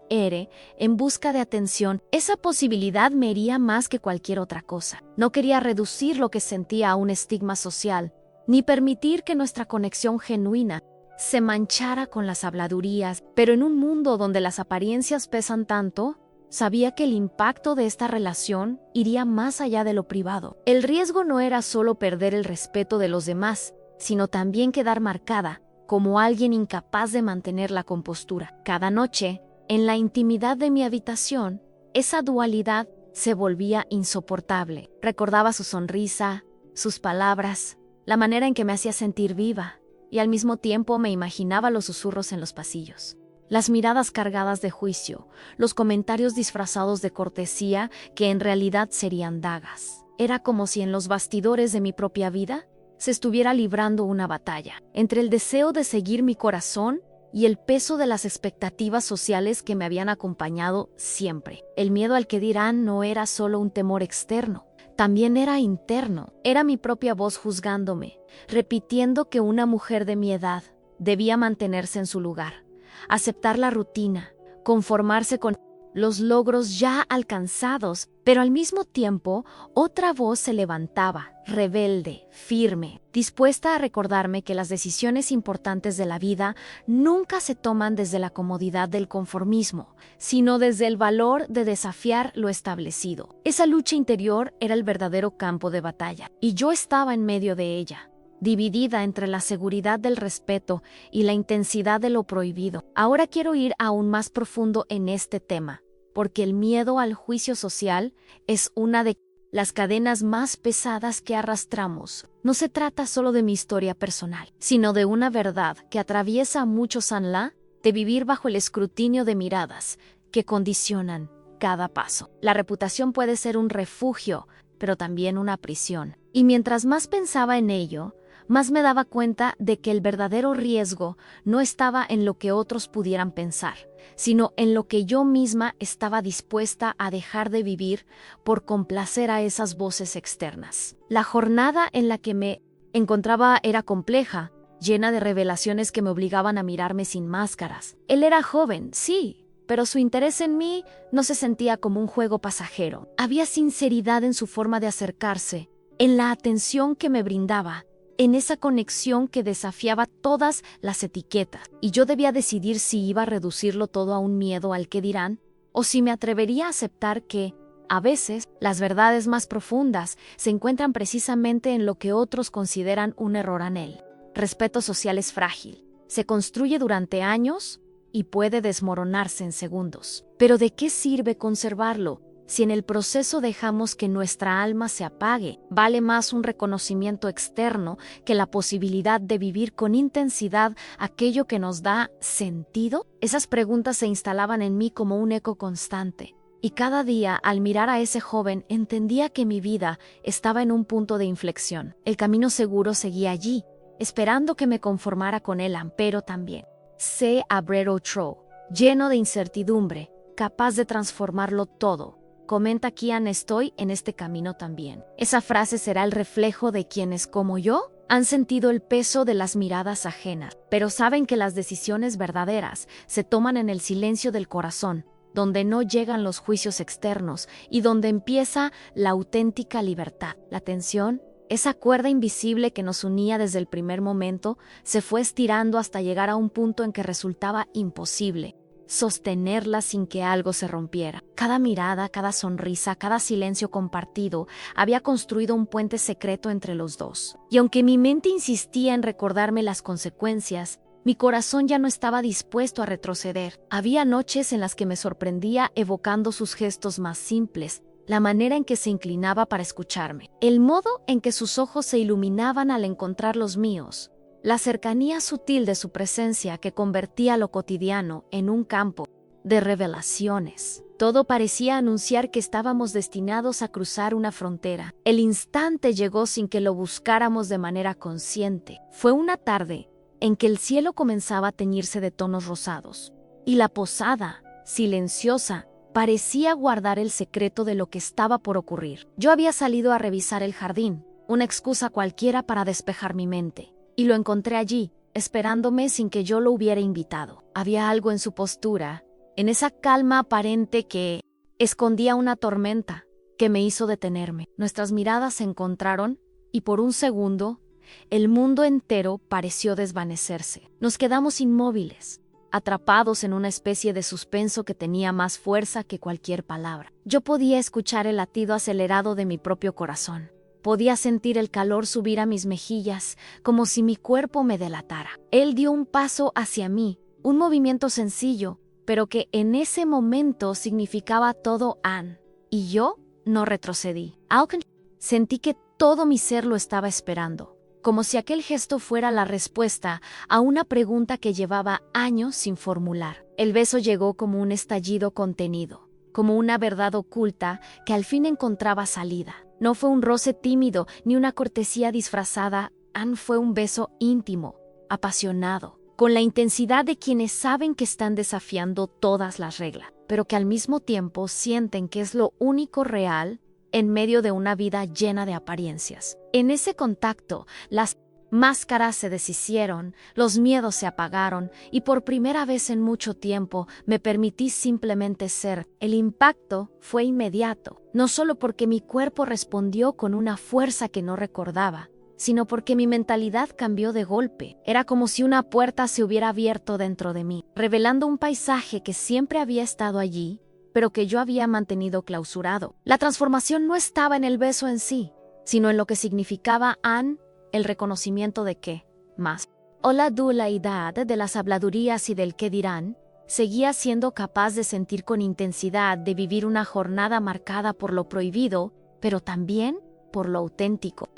en busca de atención. Esa posibilidad me hería más que cualquier otra cosa. No quería reducir lo que sentía a un estigma social, ni permitir que nuestra conexión genuina se manchara con las habladurías, pero en un mundo donde las apariencias pesan tanto, Sabía que el impacto de esta relación iría más allá de lo privado. El riesgo no era solo perder el respeto de los demás, sino también quedar marcada como alguien incapaz de mantener la compostura. Cada noche, en la intimidad de mi habitación, esa dualidad se volvía insoportable. Recordaba su sonrisa, sus palabras, la manera en que me hacía sentir viva, y al mismo tiempo me imaginaba los susurros en los pasillos. Las miradas cargadas de juicio, los comentarios disfrazados de cortesía que en realidad serían dagas. Era como si en los bastidores de mi propia vida se estuviera librando una batalla, entre el deseo de seguir mi corazón y el peso de las expectativas sociales que me habían acompañado siempre. El miedo al que dirán no era solo un temor externo, también era interno. Era mi propia voz juzgándome, repitiendo que una mujer de mi edad debía mantenerse en su lugar, aceptar la rutina, conformarse con los logros ya alcanzados, pero al mismo tiempo otra voz se levantaba, rebelde, firme, dispuesta a recordarme que las decisiones importantes de la vida nunca se toman desde la comodidad del conformismo, sino desde el valor de desafiar lo establecido. Esa lucha interior era el verdadero campo de batalla, y yo estaba en medio de ella, dividida entre la seguridad del respeto y la intensidad de lo prohibido. Ahora quiero ir aún más profundo en este tema, porque el miedo al juicio social es una de las cadenas más pesadas que arrastramos. No se trata solo de mi historia personal, sino de una verdad que atraviesa a muchos Sanla, de vivir bajo el escrutinio de miradas que condicionan cada paso. La reputación puede ser un refugio, pero también una prisión. Y mientras más pensaba en ello, más me daba cuenta de que el verdadero riesgo no estaba en lo que otros pudieran pensar, sino en lo que yo misma estaba dispuesta a dejar de vivir por complacer a esas voces externas. La jornada en la que me encontraba era compleja, llena de revelaciones que me obligaban a mirarme sin máscaras. Él era joven, sí, pero su interés en mí no se sentía como un juego pasajero. Había sinceridad en su forma de acercarse, en la atención que me brindaba, en esa conexión que desafiaba todas las etiquetas, y yo debía decidir si iba a reducirlo todo a un miedo al que dirán, o si me atrevería a aceptar que, a veces, las verdades más profundas se encuentran precisamente en lo que otros consideran un error en él. Respeto social es frágil, se construye durante años y puede desmoronarse en segundos. Pero ¿de qué sirve conservarlo si en el proceso dejamos que nuestra alma se apague? Vale más un reconocimiento externo que la posibilidad de vivir con intensidad aquello que nos da sentido. Esas preguntas se instalaban en mí como un eco constante. Y cada día, al mirar a ese joven, entendía que mi vida estaba en un punto de inflexión. El camino seguro seguía allí, esperando que me conformara con él, pero también se abrió otro, lleno de incertidumbre, capaz de transformarlo todo. Comenta Kian: estoy en este camino también. Esa frase será el reflejo de quienes, como yo, han sentido el peso de las miradas ajenas, pero saben que las decisiones verdaderas se toman en el silencio del corazón, donde no llegan los juicios externos y donde empieza la auténtica libertad. La tensión, esa cuerda invisible que nos unía desde el primer momento, se fue estirando hasta llegar a un punto en que resultaba imposible sostenerla sin que algo se rompiera. Cada mirada, cada sonrisa, cada silencio compartido había construido un puente secreto entre los dos. Y aunque mi mente insistía en recordarme las consecuencias, mi corazón ya no estaba dispuesto a retroceder. Había noches en las que me sorprendía evocando sus gestos más simples, la manera en que se inclinaba para escucharme, el modo en que sus ojos se iluminaban al encontrar los míos, la cercanía sutil de su presencia que convertía lo cotidiano en un campo de revelaciones. Todo parecía anunciar que estábamos destinados a cruzar una frontera. El instante llegó sin que lo buscáramos de manera consciente. Fue una tarde en que el cielo comenzaba a teñirse de tonos rosados, y la posada, silenciosa, parecía guardar el secreto de lo que estaba por ocurrir. Yo había salido a revisar el jardín, una excusa cualquiera para despejar mi mente. Y lo encontré allí, esperándome sin que yo lo hubiera invitado. Había algo en su postura, en esa calma aparente que escondía una tormenta, que me hizo detenerme. Nuestras miradas se encontraron y por un segundo, el mundo entero pareció desvanecerse. Nos quedamos inmóviles, atrapados en una especie de suspenso que tenía más fuerza que cualquier palabra. Yo podía escuchar el latido acelerado de mi propio corazón. Podía sentir el calor subir a mis mejillas, como si mi cuerpo me delatara. Él dio un paso hacia mí, un movimiento sencillo, pero que en ese momento significaba todo Anne. Y yo no retrocedí. Sentí que todo mi ser lo estaba esperando, como si aquel gesto fuera la respuesta a una pregunta que llevaba años sin formular. El beso llegó como un estallido contenido, como una verdad oculta que al fin encontraba salida. No fue un roce tímido ni una cortesía disfrazada. Fue un beso íntimo, apasionado, con la intensidad de quienes saben que están desafiando todas las reglas, pero que al mismo tiempo sienten que es lo único real en medio de una vida llena de apariencias. En ese contacto, las máscaras se deshicieron, los miedos se apagaron y por primera vez en mucho tiempo me permití simplemente ser. El impacto fue inmediato, no solo porque mi cuerpo respondió con una fuerza que no recordaba, sino porque mi mentalidad cambió de golpe. Era como si una puerta se hubiera abierto dentro de mí, revelando un paisaje que siempre había estado allí, pero que yo había mantenido clausurado. La transformación no estaba en el beso en sí, sino en lo que significaba Anne, el reconocimiento de que, más la dualidad de las habladurías y del qué dirán, seguía siendo capaz de sentir con intensidad, de vivir una jornada marcada por lo prohibido, pero también por lo auténtico.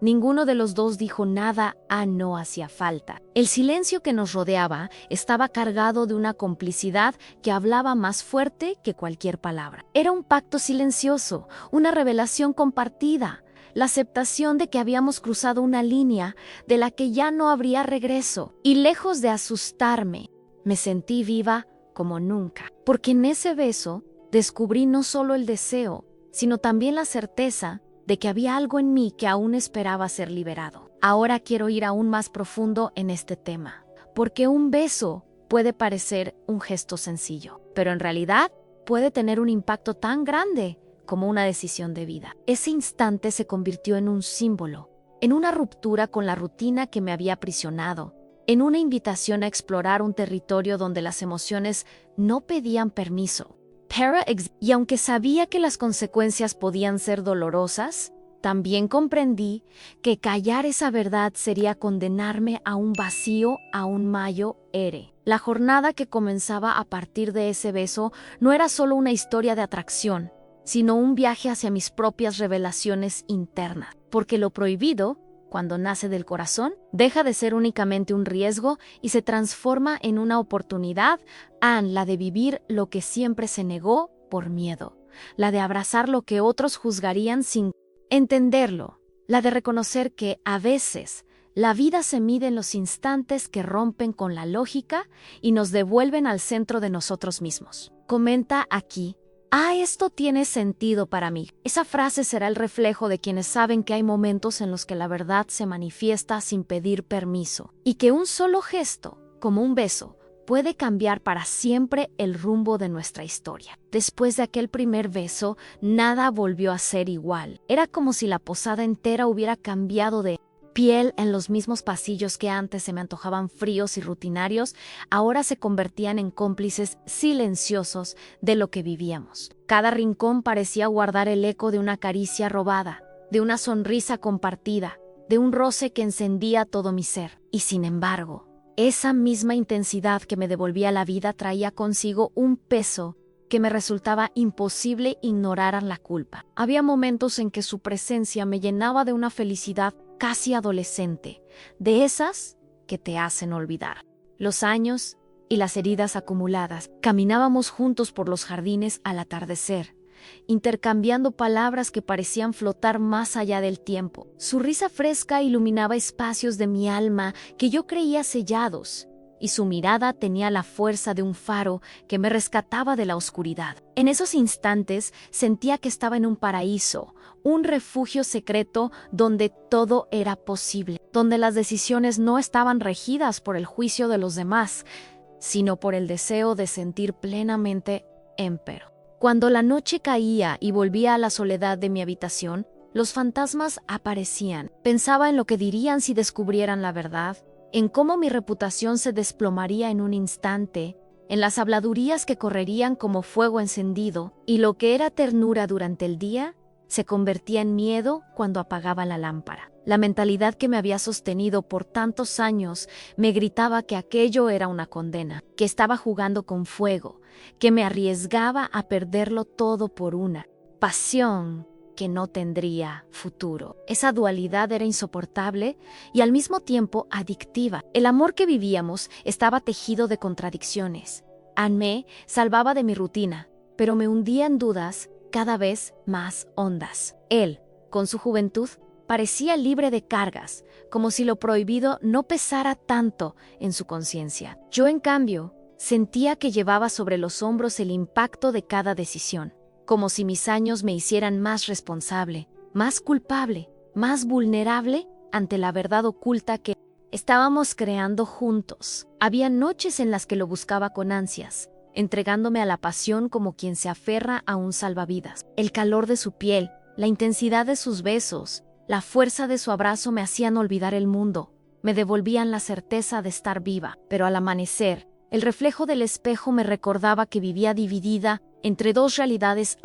Ninguno de los dos dijo nada. No hacía falta. El silencio que nos rodeaba estaba cargado de una complicidad que hablaba más fuerte que cualquier palabra. Era un pacto silencioso, una revelación compartida, la aceptación de que habíamos cruzado una línea de la que ya no habría regreso. Y lejos de asustarme, me sentí viva como nunca, porque en ese beso descubrí no solo el deseo, sino también la certeza de que había algo en mí que aún esperaba ser liberado. Ahora quiero ir aún más profundo en este tema, porque un beso puede parecer un gesto sencillo, pero en realidad puede tener un impacto tan grande como una decisión de vida. Ese instante se convirtió en un símbolo, en una ruptura con la rutina que me había aprisionado, en una invitación a explorar un territorio donde las emociones no pedían permiso. Y aunque sabía que las consecuencias podían ser dolorosas, también comprendí que callar esa verdad sería condenarme a un vacío aún mayor. La jornada que comenzaba a partir de ese beso no era solo una historia de atracción, sino un viaje hacia mis propias revelaciones internas, porque lo prohibido, cuando nace del corazón, deja de ser únicamente un riesgo y se transforma en una oportunidad, la de vivir lo que siempre se negó por miedo, la de abrazar lo que otros juzgarían sin entenderlo, la de reconocer que, a veces, la vida se mide en los instantes que rompen con la lógica y nos devuelven al centro de nosotros mismos. Comenta aquí: esto tiene sentido para mí. Esa frase será el reflejo de quienes saben que hay momentos en los que la verdad se manifiesta sin pedir permiso, y que un solo gesto, como un beso, puede cambiar para siempre el rumbo de nuestra historia. Después de aquel primer beso, nada volvió a ser igual. Era como si la posada entera hubiera cambiado de piel. En los mismos pasillos que antes se me antojaban fríos y rutinarios, ahora se convertían en cómplices silenciosos de lo que vivíamos. Cada rincón parecía guardar el eco de una caricia robada, de una sonrisa compartida, de un roce que encendía todo mi ser. Y sin embargo, esa misma intensidad que me devolvía la vida traía consigo un peso que me resultaba imposible ignorar. La culpa. Había momentos en que su presencia me llenaba de una felicidad casi adolescente, de esas que te hacen olvidar los años y las heridas acumuladas. Caminábamos juntos por los jardines al atardecer, intercambiando palabras que parecían flotar más allá del tiempo. Su risa fresca iluminaba espacios de mi alma que yo creía sellados, y su mirada tenía la fuerza de un faro que me rescataba de la oscuridad. En esos instantes sentía que estaba en un paraíso, un refugio secreto donde todo era posible, donde las decisiones no estaban regidas por el juicio de los demás, sino por el deseo de sentir plenamente empero. Cuando la noche caía y volvía a la soledad de mi habitación, los fantasmas aparecían. Pensaba en lo que dirían si descubrieran la verdad, en cómo mi reputación se desplomaría en un instante, en las habladurías que correrían como fuego encendido, y lo que era ternura durante el día se convertía en miedo cuando apagaba la lámpara. La mentalidad que me había sostenido por tantos años me gritaba que aquello era una condena, que estaba jugando con fuego, que me arriesgaba a perderlo todo por una pasión que no tendría futuro. Esa dualidad era insoportable y al mismo tiempo adictiva. El amor que vivíamos estaba tejido de contradicciones. Anne salvaba de mi rutina, pero me hundía en dudas cada vez más hondas. Él, con su juventud, parecía libre de cargas, como si lo prohibido no pesara tanto en su conciencia. Yo, en cambio, sentía que llevaba sobre los hombros el impacto de cada decisión, como si mis años me hicieran más responsable, más culpable, más vulnerable ante la verdad oculta que estábamos creando juntos. Había noches en las que lo buscaba con ansias, entregándome a la pasión como quien se aferra a un salvavidas. El calor de su piel, la intensidad de sus besos, la fuerza de su abrazo me hacían olvidar el mundo, me devolvían la certeza de estar viva. Pero al amanecer, el reflejo del espejo me recordaba que vivía dividida entre dos realidades,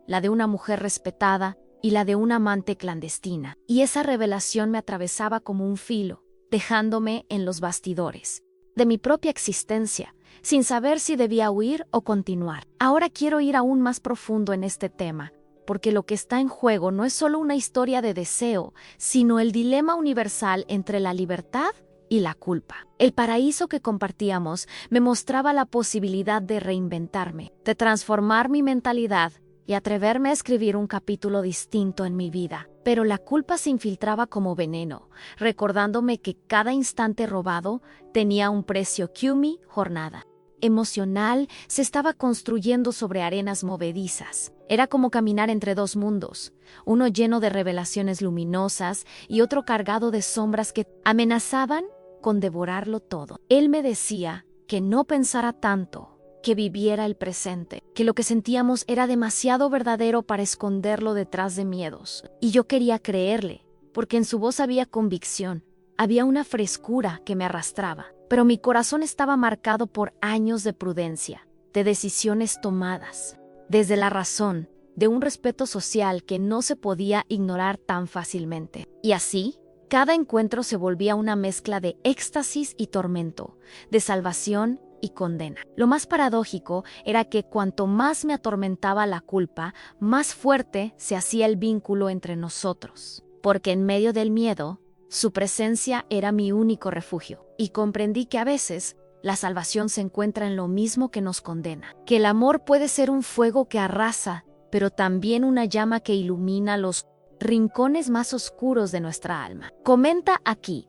la de una mujer respetada y la de una amante clandestina. Y esa revelación me atravesaba como un filo, dejándome en los bastidores de mi propia existencia, sin saber si debía huir o continuar. Ahora quiero ir aún más profundo en este tema, porque lo que está en juego no es solo una historia de deseo, sino el dilema universal entre la libertad y la culpa. El paraíso que compartíamos me mostraba la posibilidad de reinventarme, de transformar mi mentalidad y atreverme a escribir un capítulo distinto en mi vida. Pero la culpa se infiltraba como veneno, recordándome que cada instante robado tenía un precio. Mi jornada emocional se estaba construyendo sobre arenas movedizas. Era como caminar entre dos mundos, uno lleno de revelaciones luminosas y otro cargado de sombras que amenazaban con devorarlo todo. Él me decía que no pensara tanto, que viviera el presente, que lo que sentíamos era demasiado verdadero para esconderlo detrás de miedos. Y yo quería creerle, porque en su voz había convicción, había una frescura que me arrastraba. Pero mi corazón estaba marcado por años de prudencia, de decisiones tomadas, desde la razón, de un respeto social que no se podía ignorar tan fácilmente. Y así, cada encuentro se volvía una mezcla de éxtasis y tormento, de salvación y condena. Lo más paradójico era que cuanto más me atormentaba la culpa, más fuerte se hacía el vínculo entre nosotros, porque en medio del miedo, su presencia era mi único refugio, y comprendí que a veces la salvación se encuentra en lo mismo que nos condena, que el amor puede ser un fuego que arrasa, pero también una llama que ilumina los rincones más oscuros de nuestra alma. Comenta aquí: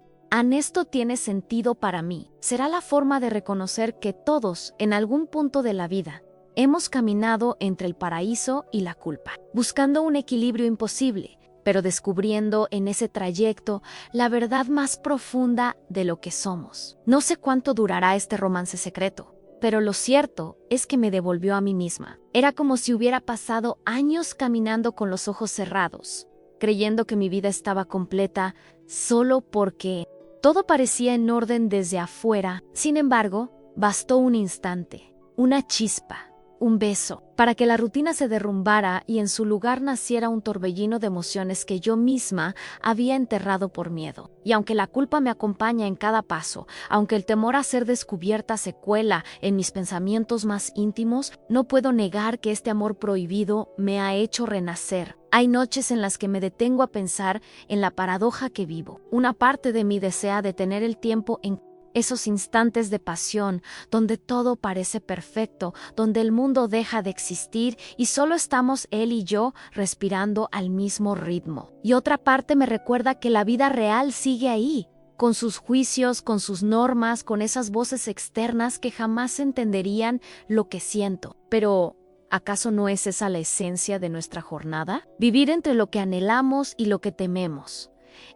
esto tiene sentido para mí. Será la forma de reconocer que todos, en algún punto de la vida, hemos caminado entre el paraíso y la culpa, buscando un equilibrio imposible, pero descubriendo en ese trayecto la verdad más profunda de lo que somos. No sé cuánto durará este romance secreto, pero lo cierto es que me devolvió a mí misma. Era como si hubiera pasado años caminando con los ojos cerrados, creyendo que mi vida estaba completa solo porque todo parecía en orden desde afuera. Sin embargo, bastó un instante, una chispa, un beso, para que la rutina se derrumbara y en su lugar naciera un torbellino de emociones que yo misma había enterrado por miedo. Y aunque la culpa me acompaña en cada paso, aunque el temor a ser descubierta se cuela en mis pensamientos más íntimos, no puedo negar que este amor prohibido me ha hecho renacer. Hay noches en las que me detengo a pensar en la paradoja que vivo. Una parte de mí desea detener el tiempo en esos instantes de pasión, donde todo parece perfecto, donde el mundo deja de existir y solo estamos él y yo respirando al mismo ritmo. Y otra parte me recuerda que la vida real sigue ahí, con sus juicios, con sus normas, con esas voces externas que jamás entenderían lo que siento. Pero ¿acaso no es esa la esencia de nuestra jornada? Vivir entre lo que anhelamos y lo que tememos,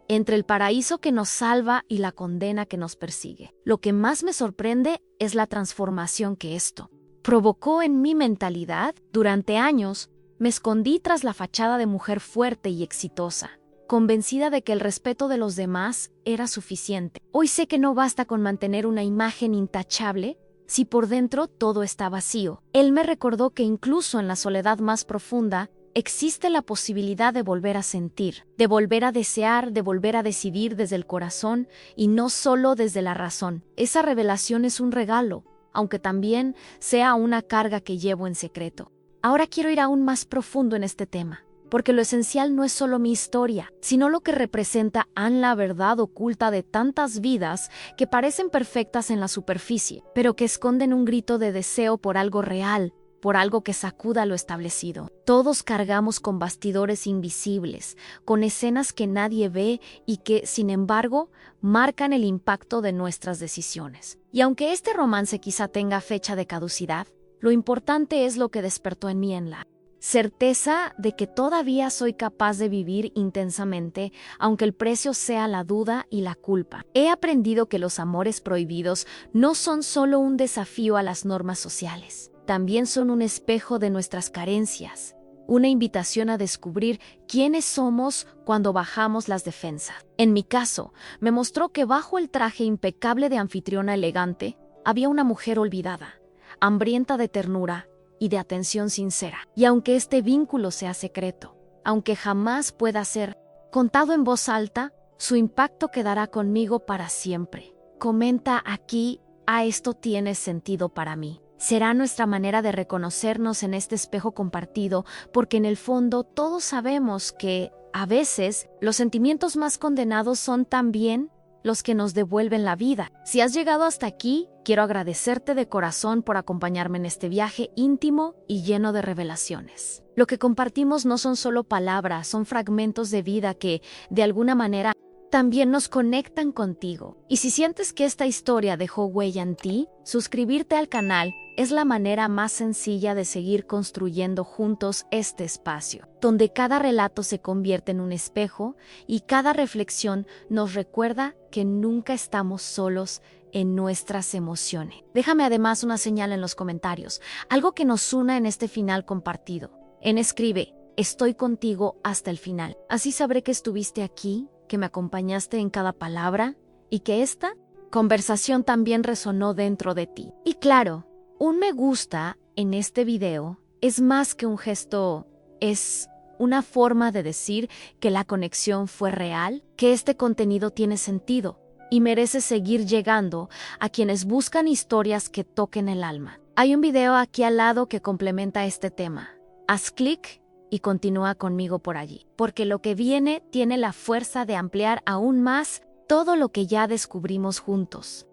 entre el paraíso que nos salva y la condena que nos persigue. Lo que más me sorprende es la transformación que esto provocó en mi mentalidad. Durante años me escondí tras la fachada de mujer fuerte y exitosa. convencida de que el respeto de los demás era suficiente. Hoy sé que no basta con mantener una imagen intachable si por dentro todo está vacío. Él me recordó que incluso en la soledad más profunda existe la posibilidad de volver a sentir, de volver a desear, de volver a decidir desde el corazón y no solo desde la razón. Esa revelación es un regalo, aunque también sea una carga que llevo en secreto. Ahora quiero ir aún más profundo en este tema, porque lo esencial no es solo mi historia, sino lo que representa la verdad oculta de tantas vidas que parecen perfectas en la superficie, pero que esconden un grito de deseo por algo real, por algo que sacuda lo establecido. Todos cargamos con bastidores invisibles, con escenas que nadie ve y que, sin embargo, marcan el impacto de nuestras decisiones. Y aunque este romance quizá tenga fecha de caducidad, lo importante es lo que despertó en mí en la certeza de que todavía soy capaz de vivir intensamente, aunque el precio sea la duda y la culpa. He aprendido que los amores prohibidos no son solo un desafío a las normas sociales. También son un espejo de nuestras carencias, una invitación a descubrir quiénes somos cuando bajamos las defensas. En mi caso, me mostró que bajo el traje impecable de anfitriona elegante, había una mujer olvidada, hambrienta de ternura y de atención sincera. Y aunque este vínculo sea secreto, aunque jamás pueda ser contado en voz alta, su impacto quedará conmigo para siempre. Comenta aquí, esto tiene sentido para mí. Será nuestra manera de reconocernos en este espejo compartido, porque en el fondo todos sabemos que, a veces, los sentimientos más condenados son también los que nos devuelven la vida. Si has llegado hasta aquí, quiero agradecerte de corazón por acompañarme en este viaje íntimo y lleno de revelaciones. Lo que compartimos no son solo palabras, son fragmentos de vida que, de alguna manera, también nos conectan contigo. Y si sientes que esta historia dejó huella en ti, suscribirte al canal es la manera más sencilla de seguir construyendo juntos este espacio, donde cada relato se convierte en un espejo y cada reflexión nos recuerda que nunca estamos solos en nuestras emociones. Déjame además una señal en los comentarios, algo que nos una en este final compartido. Escribe, estoy contigo hasta el final. Así sabré que estuviste aquí, que me acompañaste en cada palabra y que esta conversación también resonó dentro de ti. Y claro, un me gusta en este video es más que un gesto, es una forma de decir que la conexión fue real, que este contenido tiene sentido y merece seguir llegando a quienes buscan historias que toquen el alma. Hay un video aquí al lado que complementa este tema. Haz clic y continúa conmigo por allí, porque lo que viene tiene la fuerza de ampliar aún más todo lo que ya descubrimos juntos.